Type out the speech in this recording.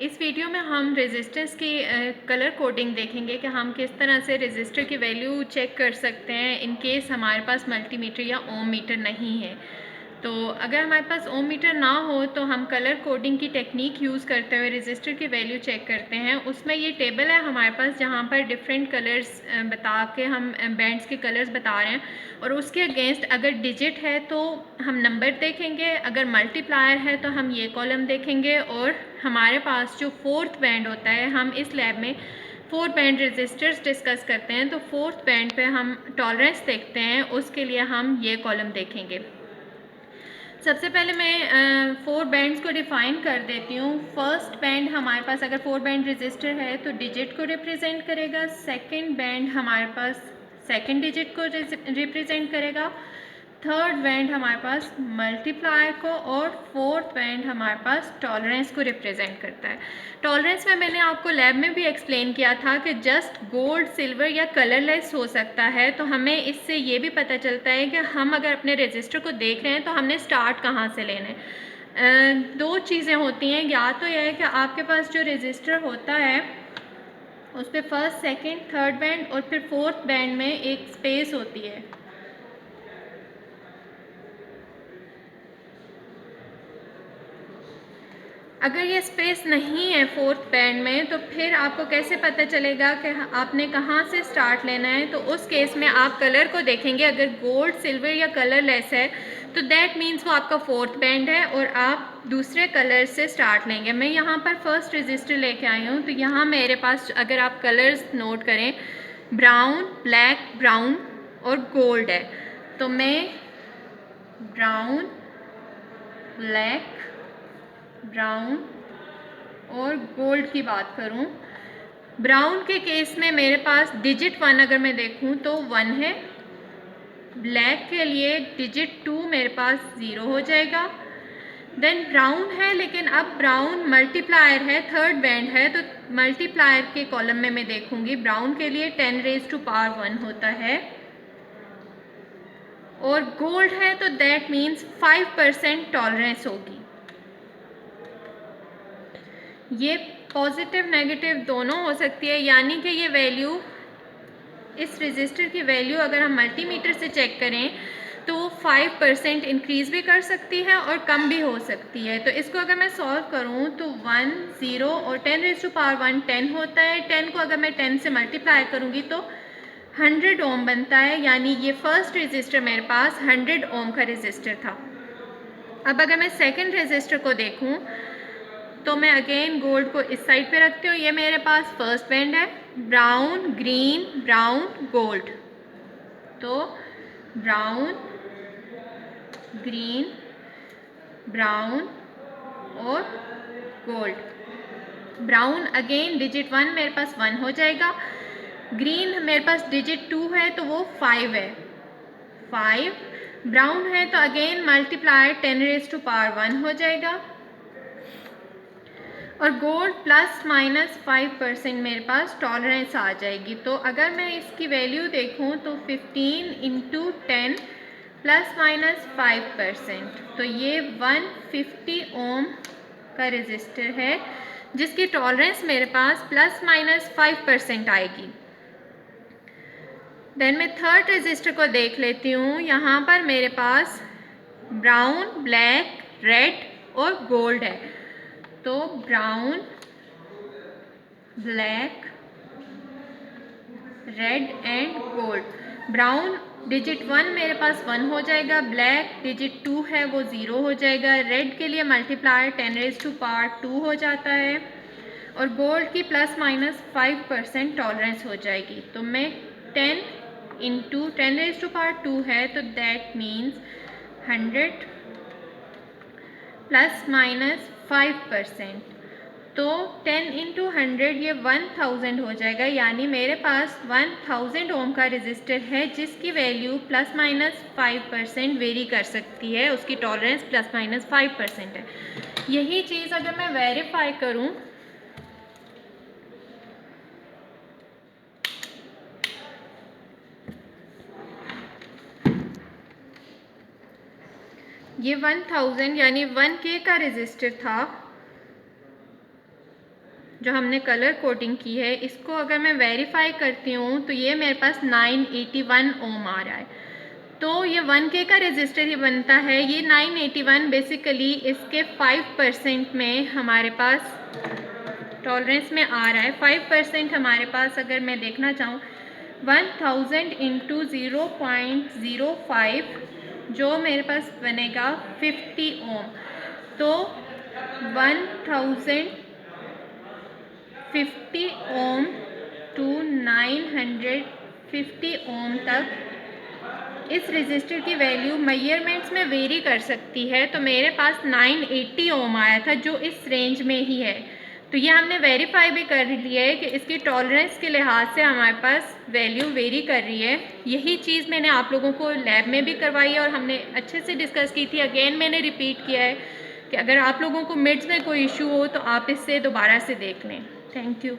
इस वीडियो में हम रेजिस्टेंस की कलर कोडिंग देखेंगे कि हम किस तरह से रेजिस्टर की वैल्यू चेक कर सकते हैं इन केस हमारे पास मल्टीमीटर या ओम मीटर नहीं है। तो अगर हमारे पास ओम मीटर ना हो तो हम कलर कोडिंग की टेक्निक यूज़ करते हुए रेजिस्टर की वैल्यू चेक करते हैं। उसमें ये टेबल है हमारे पास जहाँ पर डिफरेंट कलर्स बता के हम बैंड्स के कलर्स बता रहे हैं, और उसके अगेंस्ट अगर डिजिट है तो हम नंबर देखेंगे, अगर मल्टीप्लायर है तो हम ये कॉलम देखेंगे। और हमारे पास जो फोर्थ बैंड होता है, हम इस लैब में 4 बैंड रेजिस्टर्स डिस्कस करते हैं, तो फोर्थ बैंड पे हम टॉलरेंस देखते हैं, उसके लिए हम ये कॉलम देखेंगे। सबसे पहले मैं 4 बैंड्स को डिफ़ाइन कर देती हूँ। फर्स्ट बैंड हमारे पास अगर 4 बैंड रेजिस्टर है तो डिजिट को रिप्रेजेंट करेगा। सेकंड बैंड हमारे पास सेकंड डिजिट को रिप्रेजेंट करेगा। थर्ड बैंड हमारे पास मल्टीप्लायर को, और फोर्थ बैंड हमारे पास टॉलरेंस को रिप्रेजेंट करता है। टॉलरेंस में मैंने आपको लैब में भी एक्सप्लेन किया था कि जस्ट गोल्ड, सिल्वर या कलरलेस हो सकता है। तो हमें इससे ये भी पता चलता है कि हम अगर अपने रजिस्टर को देख रहे हैं तो हमने स्टार्ट कहाँ से लेना है। दो चीज़ें होती हैं, या तो यह है कि आपके पास जो रजिस्टर होता है उस पर फर्स्ट, सेकेंड, थर्ड बैंड और फिर फोर्थ बैंड में एक स्पेस होती है। अगर ये स्पेस नहीं है फोर्थ बैंड में तो फिर आपको कैसे पता चलेगा कि आपने कहाँ से स्टार्ट लेना है। तो उस केस में आप कलर को देखेंगे। अगर गोल्ड, सिल्वर या कलरलेस है तो दैट मीन्स वो आपका फोर्थ बैंड है और आप दूसरे कलर से स्टार्ट लेंगे। मैं यहाँ पर फर्स्ट रजिस्टर लेके आई हूँ, तो यहाँ मेरे पास अगर आप कलर्स नोट करें, ब्राउन, ब्लैक, ब्राउन और गोल्ड है। तो मैं ब्राउन, ब्लैक, ब्राउन और गोल्ड की बात करूं, ब्राउन के केस में मेरे पास डिजिट 1 अगर मैं देखूं तो 1 है। ब्लैक के लिए डिजिट 2 मेरे पास 0 हो जाएगा। देन ब्राउन है, लेकिन अब ब्राउन मल्टीप्लायर है, थर्ड बैंड है, तो मल्टीप्लायर के कॉलम में मैं देखूंगी ब्राउन के लिए 10 रेज़ टू पावर 1 होता है। और गोल्ड है तो दैट मीन्स 5% टॉलरेंस होगी। ये पॉजिटिव नेगेटिव दोनों हो सकती है, यानी कि ये वैल्यू, इस रजिस्टर की वैल्यू अगर हम मल्टीमीटर से चेक करें तो वो 5% इंक्रीज़ भी कर सकती है और कम भी हो सकती है। तो इसको अगर मैं सॉल्व करूं तो 1, 0 और 10 रेज़ टू पावर 1 10 होता है। 10 को अगर मैं 10 से मल्टीप्लाई करूंगी तो 100 ओम बनता है, यानी ये फर्स्ट रजिस्टर मेरे पास 100 ओम का रजिस्टर था। अब अगर मैं सेकेंड रजिस्टर को देखूँ तो मैं अगेन गोल्ड को इस साइड पे रखती हूँ। ये मेरे पास फर्स्ट बैंड है, ब्राउन, ग्रीन, ब्राउन, गोल्ड। तो ब्राउन, ग्रीन, ब्राउन और गोल्ड। ब्राउन अगेन डिजिट 1 मेरे पास 1 हो जाएगा। ग्रीन मेरे पास डिजिट 2 है तो वो 5 है, 5। ब्राउन है तो again multiply 10 raise to power 1 हो जाएगा। और गोल्ड प्लस माइनस 5% मेरे पास टॉलरेंस आ जाएगी। तो अगर मैं इसकी वैल्यू देखूं तो 15 इंटू 10 प्लस माइनस 5%, तो ये 150 ओम का रजिस्टर है जिसकी टॉलरेंस मेरे पास प्लस माइनस 5% आएगी। देन मैं थर्ड रजिस्टर को देख लेती हूँ। यहाँ पर मेरे पास ब्राउन, ब्लैक, रेड और गोल्ड है। तो brown, black, red and gold. Brown digit 1 मेरे पास 1 हो जाएगा, ब्लैक डिजिट 2 है वो 0 हो जाएगा, रेड के लिए मल्टीप्लायर 10 रेज़ टू पावर 2 हो जाता है, और गोल्ड की प्लस माइनस 5% टॉलरेंस हो जाएगी। तो मैं 10 इंटू 10 रेज़ टू पावर 2 है तो दैट मीन्स 100 प्लस माइनस 5%। तो 10 इंटू 100 ये 1000 हो जाएगा, यानी मेरे पास 1000 ओम का रजिस्टर है जिसकी वैल्यू प्लस माइनस 5% वेरी कर सकती है, उसकी टॉलरेंस प्लस माइनस 5% है। यही चीज़ अगर मैं वेरीफाई करूं ये 1000 यानी 1K का रजिस्टर था, जो हमने कलर कोडिंग की है, इसको अगर मैं वेरीफाई करती हूँ तो ये मेरे पास 981 ओम आ रहा है। तो ये 1K का रेजिस्टर ही बनता है। ये 981 बेसिकली इसके 5% में हमारे पास टॉलरेंस में आ रहा है। 5% हमारे पास अगर मैं देखना चाहूँ 1000 इंटू 0.05 जो मेरे पास बनेगा 50 ओम। तो 1050 ओम टू 950 ओम तक इस रेजिस्टर की वैल्यू मेजरमेंट्स में वेरी कर सकती है। तो मेरे पास 980 ओम आया था जो इस रेंज में ही है। तो ये हमने वेरीफाई भी कर लिया है कि इसकी टॉलरेंस के लिहाज से हमारे पास वैल्यू वेरी कर रही है। यही चीज़ मैंने आप लोगों को लैब में भी करवाई है और हमने अच्छे से डिस्कस की थी। अगेन मैंने रिपीट किया है कि अगर आप लोगों को मिड्स में कोई इशू हो तो आप इससे दोबारा से देख लें। Thank you.